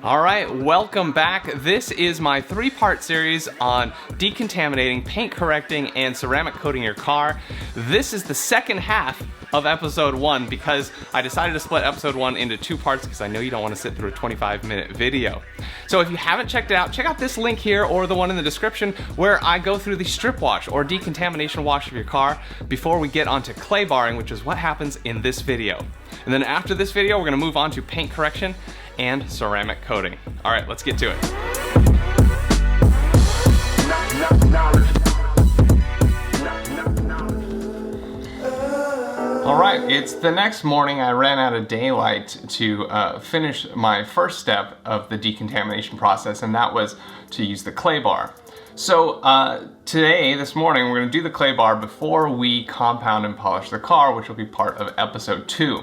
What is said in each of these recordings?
All right, welcome back. This is my three-part series on decontaminating, paint correcting, and ceramic coating your car. This is the second half of episode 1 because I decided to split episode 1 into 2 parts because I know you don't want to sit through a 25-minute video. So if you haven't checked it out, check out this link here or the one in the description where I go through the strip wash or decontamination wash of your car before we get onto clay barring, which is what happens in this video. And then after this video, we're going to move on to paint correction and ceramic coating. All right, let's get to it. All right, it's the next morning. I ran out of daylight to finish my first step of the decontamination process, and that was to use the clay bar. So this morning, we're gonna do the clay bar before we compound and polish the car, which will be part of episode 2.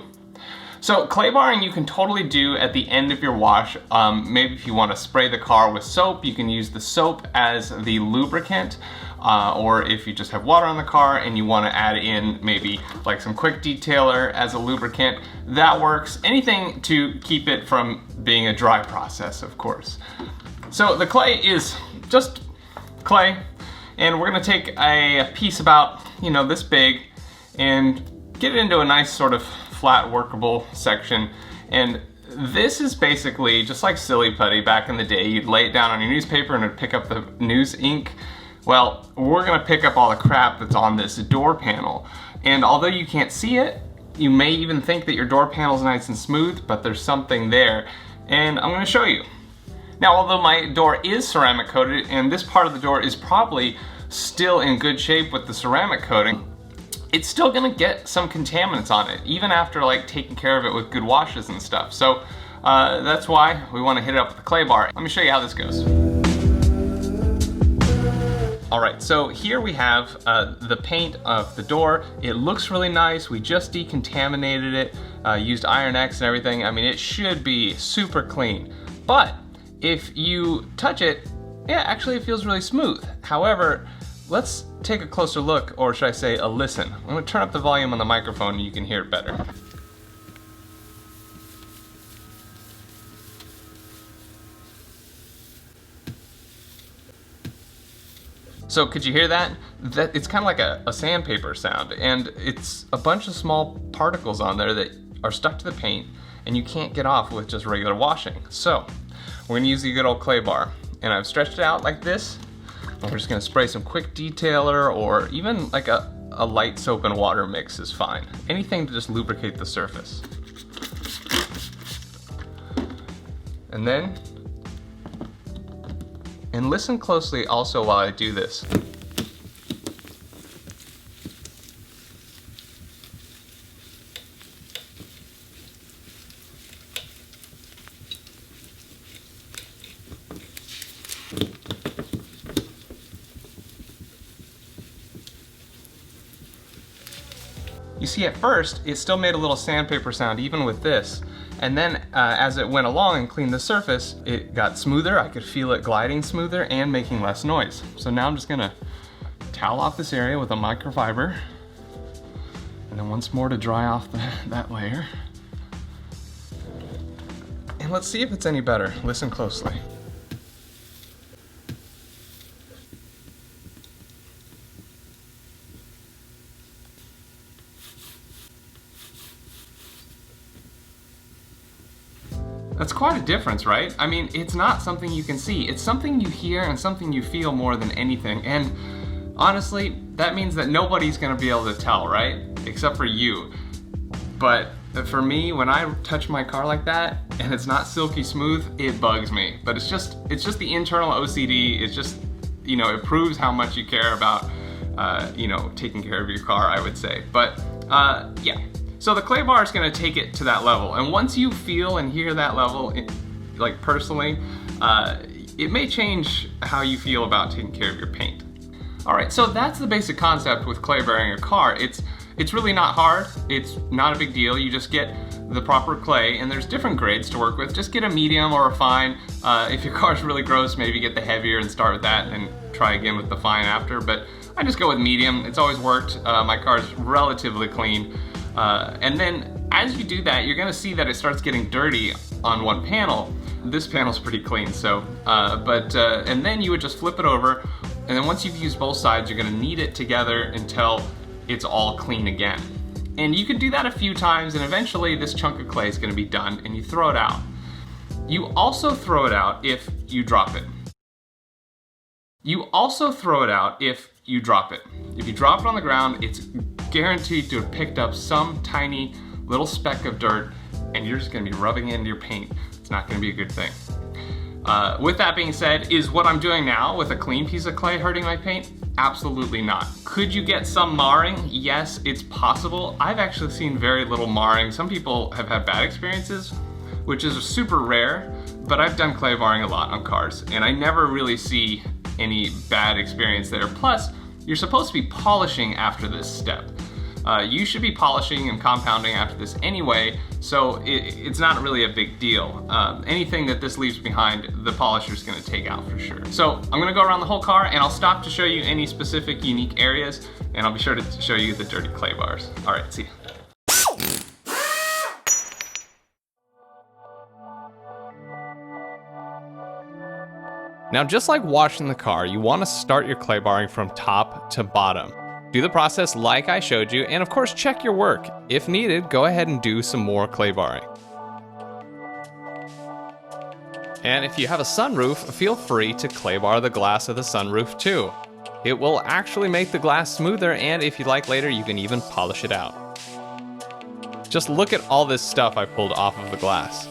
So clay barring you can totally do at the end of your wash. Maybe if you want to spray the car with soap, you can use the soap as the lubricant. Or if you just have water on the car and you want to add in maybe like some quick detailer as a lubricant, that works. Anything to keep it from being a dry process, of course. So the clay is just clay, and we're going to take a piece about, this big and get it into a nice sort of flat workable section. And this is basically just like silly putty back in the day. You'd lay it down on your newspaper and it'd pick up the news ink. Well, we're gonna pick up all the crap that's on this door panel. And although you can't see it, you may even think that your door panel is nice and smooth, but there's something there, and I'm gonna show you. Now, although my door is ceramic coated, and this part of the door is probably still in good shape with the ceramic coating, it's still gonna get some contaminants on it, even after like taking care of it with good washes and stuff. So that's why we wanna hit it up with the clay bar. Let me show you how this goes. All right, so here we have the paint of the door. It looks really nice. We just decontaminated it, used Iron X and everything. I mean, it should be super clean. But if you touch it, yeah, actually it feels really smooth. However, let's take a closer look, or should I say a listen. I'm gonna turn up the volume on the microphone and you can hear it better. So could you hear that? It's kind of like a sandpaper sound, and it's a bunch of small particles on there that are stuck to the paint and you can't get off with just regular washing. So we're gonna use the good old clay bar, and I've stretched it out like this. And we're just gonna spray some quick detailer, or even like a light soap and water mix is fine. Anything to just lubricate the surface. And then, and listen closely also while I do this. You see, at first, it still made a little sandpaper sound even with this. And then as it went along and cleaned the surface, it got smoother. I could feel it gliding smoother and making less noise. So now I'm just gonna towel off this area with a microfiber. And then once more to dry off that layer. And let's see if it's any better. Listen closely. That's quite a difference, right? I mean, it's not something you can see. It's something you hear and something you feel more than anything. And honestly, that means that nobody's gonna be able to tell, right? Except for you. But for me, when I touch my car like that and it's not silky smooth, it bugs me. But it's just the internal OCD. It's just, it proves how much you care about, taking care of your car, I would say. But yeah. So the clay bar is going to take it to that level, and once you feel and hear that level, like personally, it may change how you feel about taking care of your paint. All right, so that's the basic concept with clay barring your car. It's really not hard. It's not a big deal. You just get the proper clay, and there's different grades to work with. Just get a medium or a fine. If your car's really gross, maybe get the heavier and start with that, and try again with the fine after. But I just go with medium. It's always worked. My car's relatively clean. And then as you do that, you're gonna see that it starts getting dirty on one panel. this panel's pretty clean, so, and then you would just flip it over, and then once you've used both sides, you're gonna knead it together until it's all clean again. And you can do that a few times, and eventually this chunk of clay is gonna be done, and you throw it out. You also throw it out if you drop it. You also throw it out if you drop it. If you drop it on the ground, it's guaranteed to have picked up some tiny little speck of dirt, and you're just gonna be rubbing it into your paint. It's not gonna be a good thing. With that being said, is what I'm doing now with a clean piece of clay hurting my paint? Absolutely not. Could you get some marring? Yes, it's possible. I've actually seen very little marring. Some people have had bad experiences, which is super rare, but I've done clay barring a lot on cars, and I never really see any bad experience there. Plus, you're supposed to be polishing after this step. You should be polishing and compounding after this anyway, so it's not really a big deal. Anything that this leaves behind, the polisher's gonna take out for sure. So I'm gonna go around the whole car, and I'll stop to show you any specific unique areas, and I'll be sure to show you the dirty clay bars. All right, see ya. Now, just like washing the car, you want to start your clay barring from top to bottom. Do the process like I showed you, and of course check your work. If needed, go ahead and do some more clay barring. And if you have a sunroof, feel free to clay bar the glass of the sunroof too. It will actually make the glass smoother, and if you like later, you can even polish it out. Just look at all this stuff I pulled off of the glass.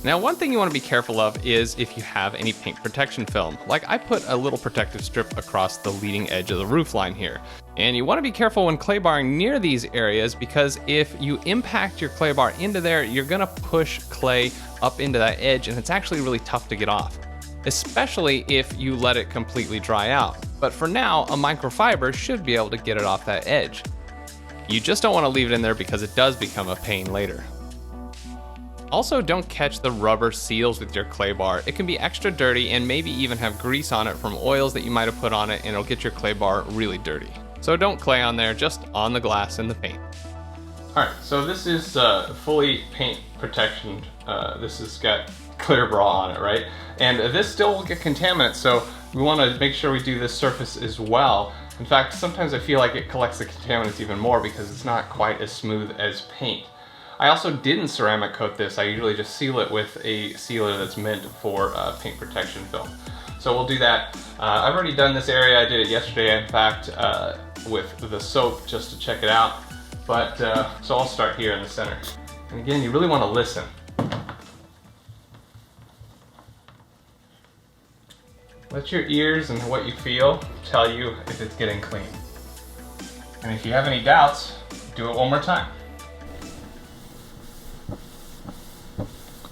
Now, one thing you want to be careful of is if you have any paint protection film. Like I put a little protective strip across the leading edge of the roof line here. And you want to be careful when clay barring near these areas, because if you impact your clay bar into there, you're going to push clay up into that edge, and it's actually really tough to get off, especially if you let it completely dry out. But for now, a microfiber should be able to get it off that edge. You just don't want to leave it in there because it does become a pain later. Also, don't catch the rubber seals with your clay bar. It can be extra dirty and maybe even have grease on it from oils that you might have put on it, and it'll get your clay bar really dirty. So don't clay on there, just on the glass and the paint. All right, so this is fully paint protection. This has got CLAYBAR on it, right? And this still will get contaminants, so we want to make sure we do this surface as well. In fact, sometimes I feel like it collects the contaminants even more because it's not quite as smooth as paint. I also didn't ceramic coat this. I usually just seal it with a sealer that's meant for paint protection film. So we'll do that. I've already done this area. I did it yesterday, in fact, with the soap just to check it out. But so I'll start here in the center. And again, you really want to listen. Let your ears and what you feel tell you if it's getting clean. And if you have any doubts, do it one more time.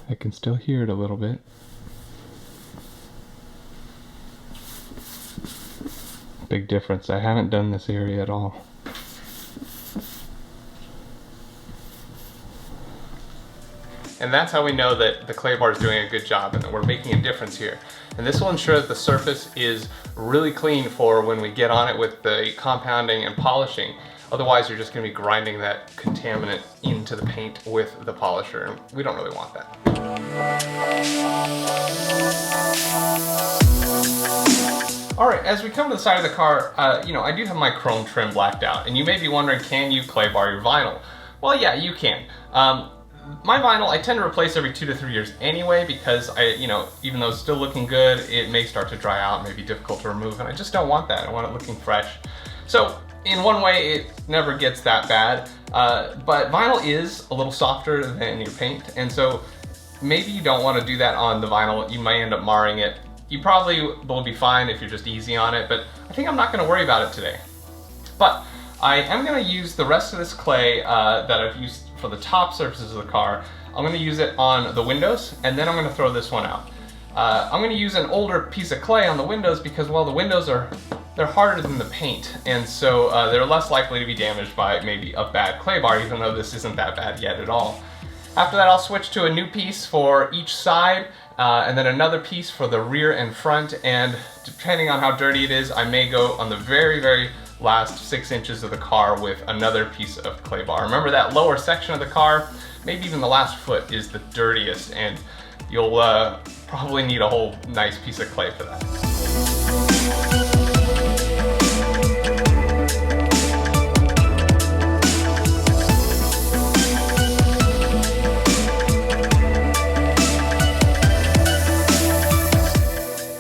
I can still hear it a little bit. Big difference. I haven't done this area at all. And that's how we know that the clay bar is doing a good job and that we're making a difference here. And this will ensure that the surface is really clean for when we get on it with the compounding and polishing. Otherwise, you're just going to be grinding that contaminant into the paint with the polisher, and we don't really want that. All right, as we come to the side of the car, I do have my chrome trim blacked out, and you may be wondering, can you clay bar your vinyl? Well, yeah, you can. My vinyl, I tend to replace every 2 to 3 years anyway, because even though it's still looking good, it may start to dry out, may be difficult to remove, and I just don't want that. I want it looking fresh. So, in one way, it never gets that bad, but vinyl is a little softer than your paint, and so maybe you don't want to do that on the vinyl. You might end up marring it. You probably will be fine if you're just easy on it, but I think I'm not going to worry about it today. But I am going to use the rest of this clay that I've used for the top surfaces of the car. I'm going to use it on the windows, and then I'm going to throw this one out. I'm going to use an older piece of clay on the windows because, well, the windows they're harder than the paint, and so they're less likely to be damaged by maybe a bad clay bar, even though this isn't that bad yet at all. After that, I'll switch to a new piece for each side, and then another piece for the rear and front, and depending on how dirty it is, I may go on the very, very last 6 inches of the car with another piece of clay bar. Remember, that lower section of the car, maybe even the last foot, is the dirtiest, and you'll probably need a whole nice piece of clay for that.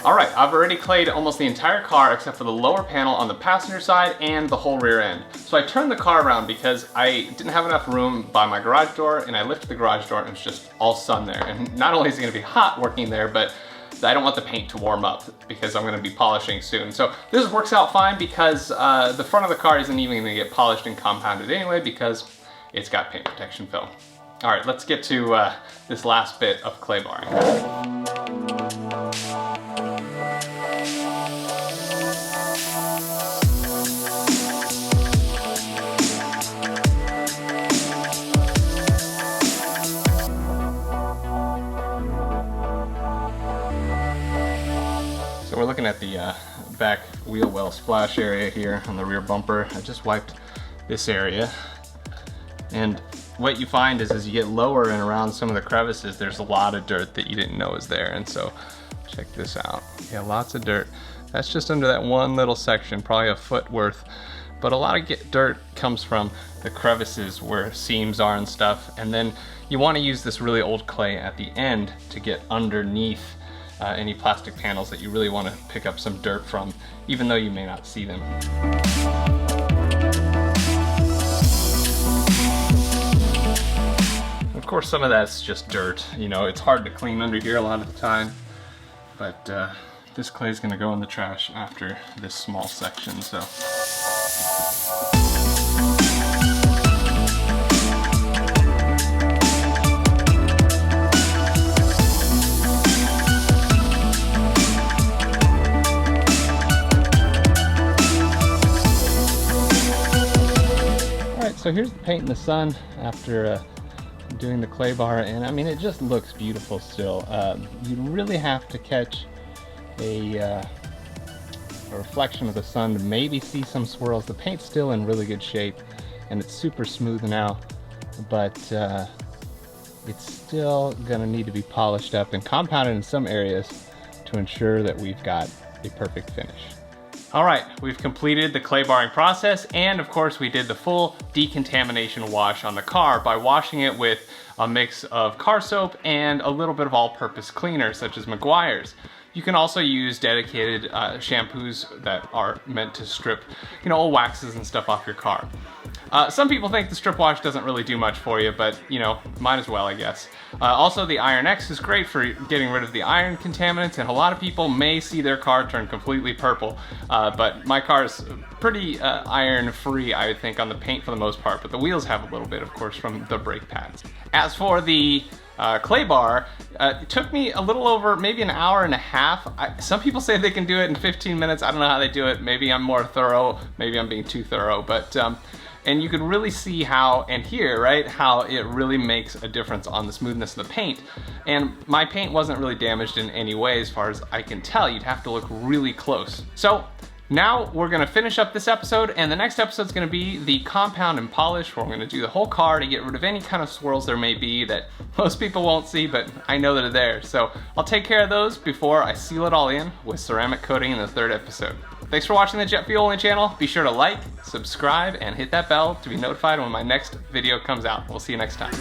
Alright, I've already clayed almost the entire car except for the lower panel on the passenger side and the whole rear end. So I turned the car around because I didn't have enough room by my garage door, and I lifted the garage door and it's just all sun there. And not only is it going to be hot working there, but I don't want the paint to warm up because I'm going to be polishing soon. So this works out fine because the front of the car isn't even going to get polished and compounded anyway because it's got paint protection film. Alright, let's get to this last bit of clay barring. So we're looking at the back wheel well splash area here on the rear bumper. I just wiped this area, and what you find is as you get lower and around some of the crevices, there's a lot of dirt that you didn't know was there. And so check this out. Yeah, lots of dirt. That's just under that one little section, probably a foot worth. But a lot of dirt comes from the crevices where seams are and stuff. And then you want to use this really old clay at the end to get underneath any plastic panels that you really want to pick up some dirt from, even though you may not see them. Of course, some of that's just dirt. You know, it's hard to clean under here a lot of the time, but this clay is going to go in the trash after this small section, so. So here's the paint in the sun after doing the clay bar, and I mean, it just looks beautiful still. You really have to catch a reflection of the sun to maybe see some swirls. The paint's still in really good shape and it's super smooth now, but it's still gonna need to be polished up and compounded in some areas to ensure that we've got a perfect finish. All right, we've completed the clay barring process, and of course we did the full decontamination wash on the car by washing it with a mix of car soap and a little bit of all-purpose cleaner such as Meguiar's. You can also use dedicated shampoos that are meant to strip, old waxes and stuff off your car. Some people think the strip wash doesn't really do much for you, but might as well, I guess. Also, the Iron X is great for getting rid of the iron contaminants, and a lot of people may see their car turn completely purple, but my car is pretty iron-free, I would think, on the paint for the most part, but the wheels have a little bit, of course, from the brake pads. As for the clay bar, it took me a little over maybe an hour and a half. Some people say they can do it in 15 minutes. I don't know how they do it. Maybe I'm more thorough, maybe I'm being too thorough, but and you can really see how, and hear, right, how it really makes a difference on the smoothness of the paint. And my paint wasn't really damaged in any way as far as I can tell. You'd have to look really close. So now we're gonna finish up this episode, and the next episode is gonna be the compound and polish, where we're gonna do the whole car to get rid of any kind of swirls there may be that most people won't see, but I know that are there. So I'll take care of those before I seal it all in with ceramic coating in the third episode. Thanks for watching the Jet Fuel Only channel. Be sure to like, subscribe, and hit that bell to be notified when my next video comes out. We'll see you next time.